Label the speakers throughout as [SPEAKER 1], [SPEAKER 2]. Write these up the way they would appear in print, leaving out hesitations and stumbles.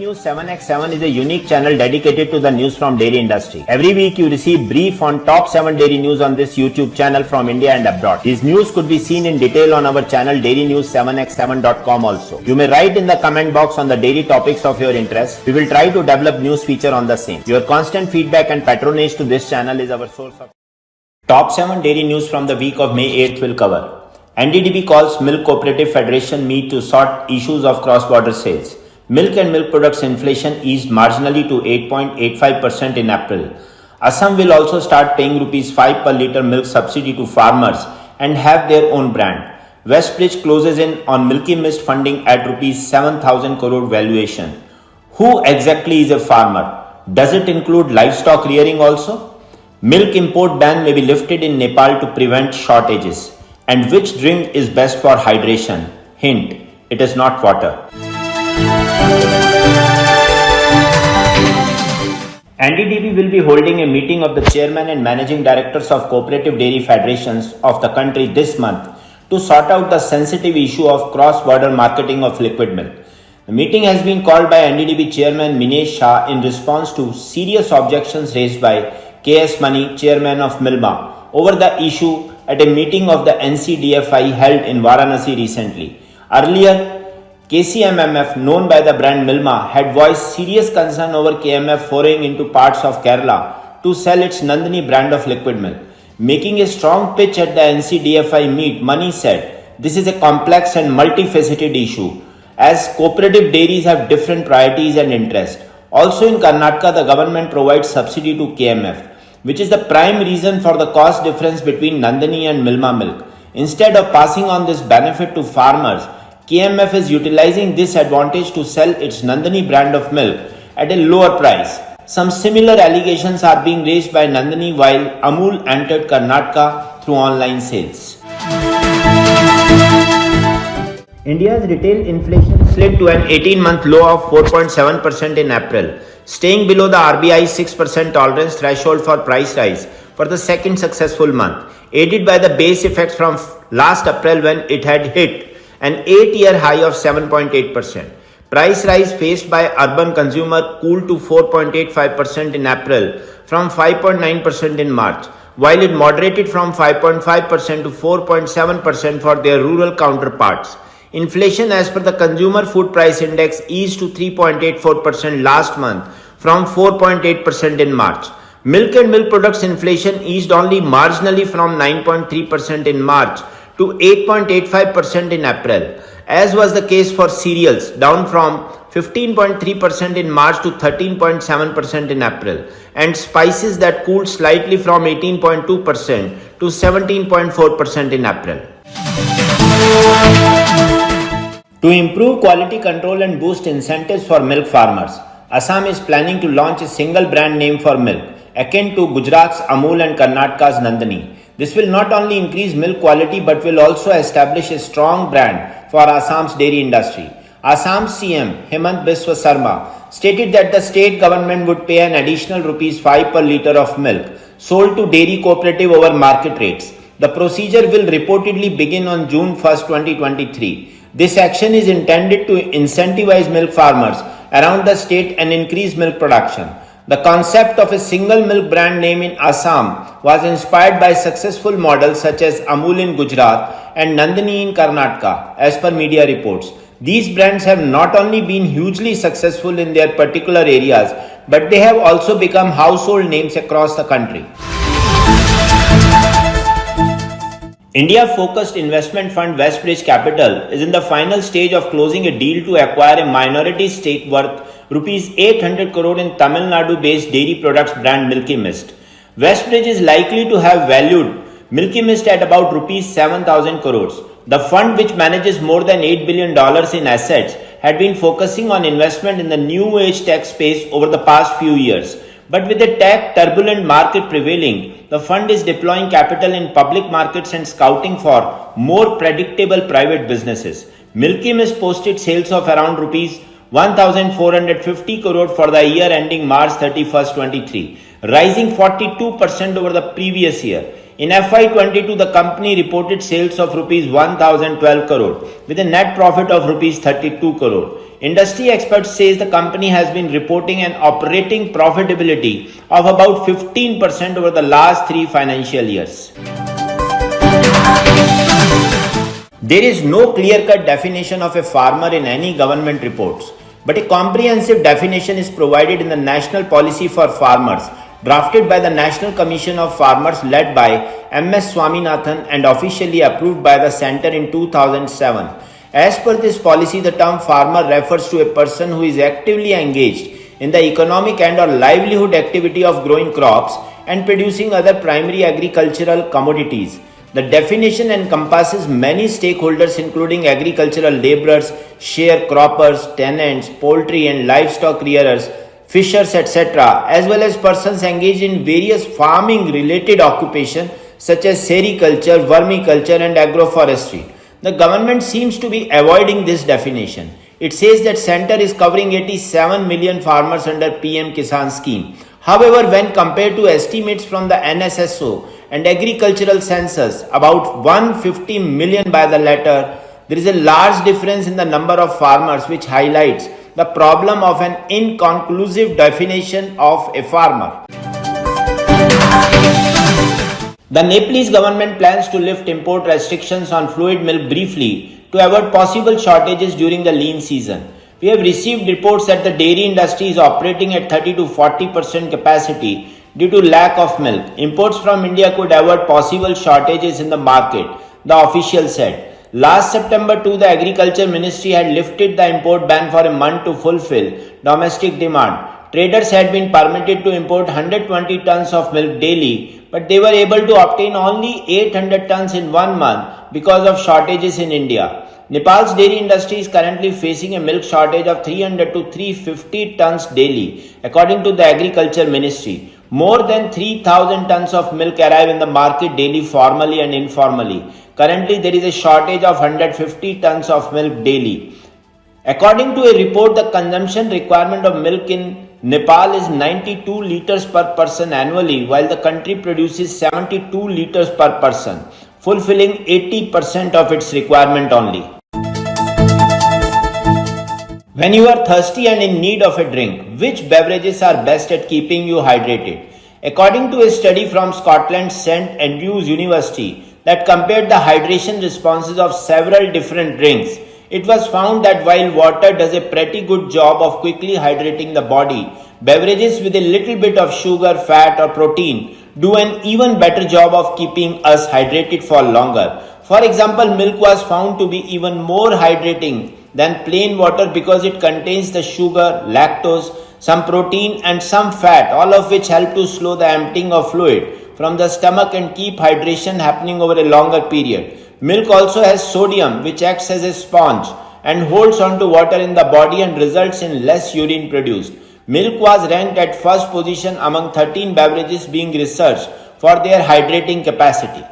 [SPEAKER 1] News 7x7 is a unique channel dedicated to the news from dairy industry. Every week you receive brief on top 7 dairy news on this YouTube channel from India and abroad. These news could be seen in detail on our channel dairynews7x7.com also. You may write in the comment box on the dairy topics of your interest. We will try to develop news feature on the same. Your constant feedback and patronage to this channel is our source of top 7 dairy news from the week of May 8th will cover. NDDB calls Milk Cooperative Federation meet to sort issues of cross-border sales. Milk and milk products inflation eased marginally to 8.85% in April. Assam will also start paying Rs 5 per litre milk subsidy to farmers and have their own brand. WestBridge closes in on Milky Mist funding at Rs 7,000 crore valuation. Who exactly is a farmer? Does it include livestock rearing also? Milk import ban may be lifted in Nepal to prevent shortages. And which drink is best for hydration? Hint, it is not water. NDDB will be holding a meeting of the chairman and managing directors of cooperative dairy federations of the country this month to sort out the sensitive issue of cross-border marketing of liquid milk. The meeting has been called by NDDB chairman Minesh Shah in response to serious objections raised by KS Mani, chairman of Milma, over the issue at a meeting of the NCDFI held in Varanasi recently. Earlier, KCMMF, known by the brand Milma, had voiced serious concern over KMF foraying into parts of Kerala to sell its Nandini brand of liquid milk. Making a strong pitch at the NCDFI meet, Mani said, "This is a complex and multifaceted issue, as cooperative dairies have different priorities and interests. Also in Karnataka, the government provides subsidy to KMF, which is the prime reason for the cost difference between Nandini and Milma milk. Instead of passing on this benefit to farmers, KMF is utilizing this advantage to sell its Nandini brand of milk at a lower price. Some similar allegations are being raised by Nandini while Amul entered Karnataka through online sales." India's retail inflation slid to an 18-month low of 4.7% in April, staying below the RBI's 6% tolerance threshold for price rise for the second successful month, aided by the base effects from last April when it had hit an 8-year high of 7.8%. Price rise faced by urban consumer cooled to 4.85% in April from 5.9% in March, while it moderated from 5.5% to 4.7% for their rural counterparts. Inflation as per the Consumer Food Price Index eased to 3.84% last month from 4.8% in March. Milk and milk products inflation eased only marginally from 9.3% in March to 8.85% in April, as was the case for cereals, down from 15.3% in March to 13.7% in April, and spices that cooled slightly from 18.2% to 17.4% in April. To improve quality control and boost incentives for milk farmers, Assam is planning to launch a single brand name for milk, akin to Gujarat's Amul and Karnataka's Nandini. This will not only increase milk quality but will also establish a strong brand for Assam's dairy industry. Assam's CM Hemant Biswa Sarma stated that the state government would pay an additional Rs 5 per litre of milk sold to dairy cooperative over market rates. The procedure will reportedly begin on June 1, 2023. This action is intended to incentivize milk farmers around the state and increase milk production. The concept of a single milk brand name in Assam was inspired by successful models such as Amul in Gujarat and Nandini in Karnataka, as per media reports. These brands have not only been hugely successful in their particular areas, but they have also become household names across the country. India-focused investment fund WestBridge Capital is in the final stage of closing a deal to acquire a minority stake worth Rs 800 crore in Tamil Nadu-based dairy products brand Milky Mist. WestBridge is likely to have valued Milky Mist at about Rs 7,000 crores. The fund, which manages more than $8 billion in assets, had been focusing on investment in the new age tech space over the past few years. But with the tech turbulent market prevailing, the fund is deploying capital in public markets and scouting for more predictable private businesses. Milky Mist posted sales of around Rs 1,450 crore for the year ending March 31, 2023, rising 42% over the previous year. In FY22, the company reported sales of rupees 1012 crore with a net profit of rupees 32 crore. Industry experts say the company has been reporting an operating profitability of about 15% over the last 3 financial years. There is no clear-cut definition of a farmer in any government reports, but a comprehensive definition is provided in the National Policy for Farmers, drafted by the National Commission of Farmers led by M S Swaminathan and officially approved by the Centre in 2007. As per this policy, the term farmer refers to a person who is actively engaged in the economic and or livelihood activity of growing crops and producing other primary agricultural commodities. The definition encompasses many stakeholders including agricultural laborers, sharecroppers, tenants, poultry and livestock rearers, fishers, etc., as well as persons engaged in various farming related occupations such as sericulture, vermiculture and agroforestry. The government seems to be avoiding this definition. It says that Centre is covering 87 million farmers under PM Kisan scheme. However, when compared to estimates from the NSSO and agricultural census, about 150 million by the latter, there is a large difference in the number of farmers, which highlights the problem of an inconclusive definition of a farmer. The Nepalese government plans to lift import restrictions on fluid milk briefly to avoid possible shortages during the lean season. We have received reports that the dairy industry is operating at 30 to 40% capacity due to lack of milk. Imports from India could avoid possible shortages in the market, the official said. Last September too, the Agriculture Ministry had lifted the import ban for a month to fulfill domestic demand. Traders had been permitted to import 120 tons of milk daily, but they were able to obtain only 800 tons in 1 month because of shortages in India. Nepal's dairy industry is currently facing a milk shortage of 300 to 350 tons daily, according to the Agriculture Ministry. More than 3,000 tons of milk arrive in the market daily formally and informally. Currently, there is a shortage of 150 tons of milk daily. According to a report, the consumption requirement of milk in Nepal is 92 liters per person annually, while the country produces 72 liters per person, fulfilling 80% of its requirement only. When you are thirsty and in need of a drink, which beverages are best at keeping you hydrated? According to a study from Scotland's St Andrews University that compared the hydration responses of several different drinks, it was found that while water does a pretty good job of quickly hydrating the body, beverages with a little bit of sugar, fat or protein do an even better job of keeping us hydrated for longer. For example, milk was found to be even more hydrating than plain water because it contains the sugar, lactose, some protein and some fat, all of which help to slow the emptying of fluid from the stomach and keep hydration happening over a longer period. Milk also has sodium, which acts as a sponge and holds onto water in the body and results in less urine produced. Milk was ranked at first position among 13 beverages being researched for their hydrating capacity.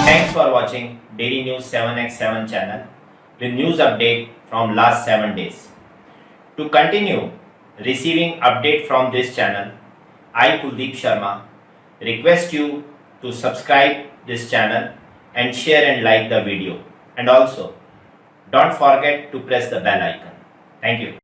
[SPEAKER 1] Thanks for watching Dairy News 7x7 channel with news update from last 7 days. To continue receiving update from this channel, I Kuldeep Sharma request you to subscribe this channel and share and like the video, and also don't forget to press the bell icon. Thank you.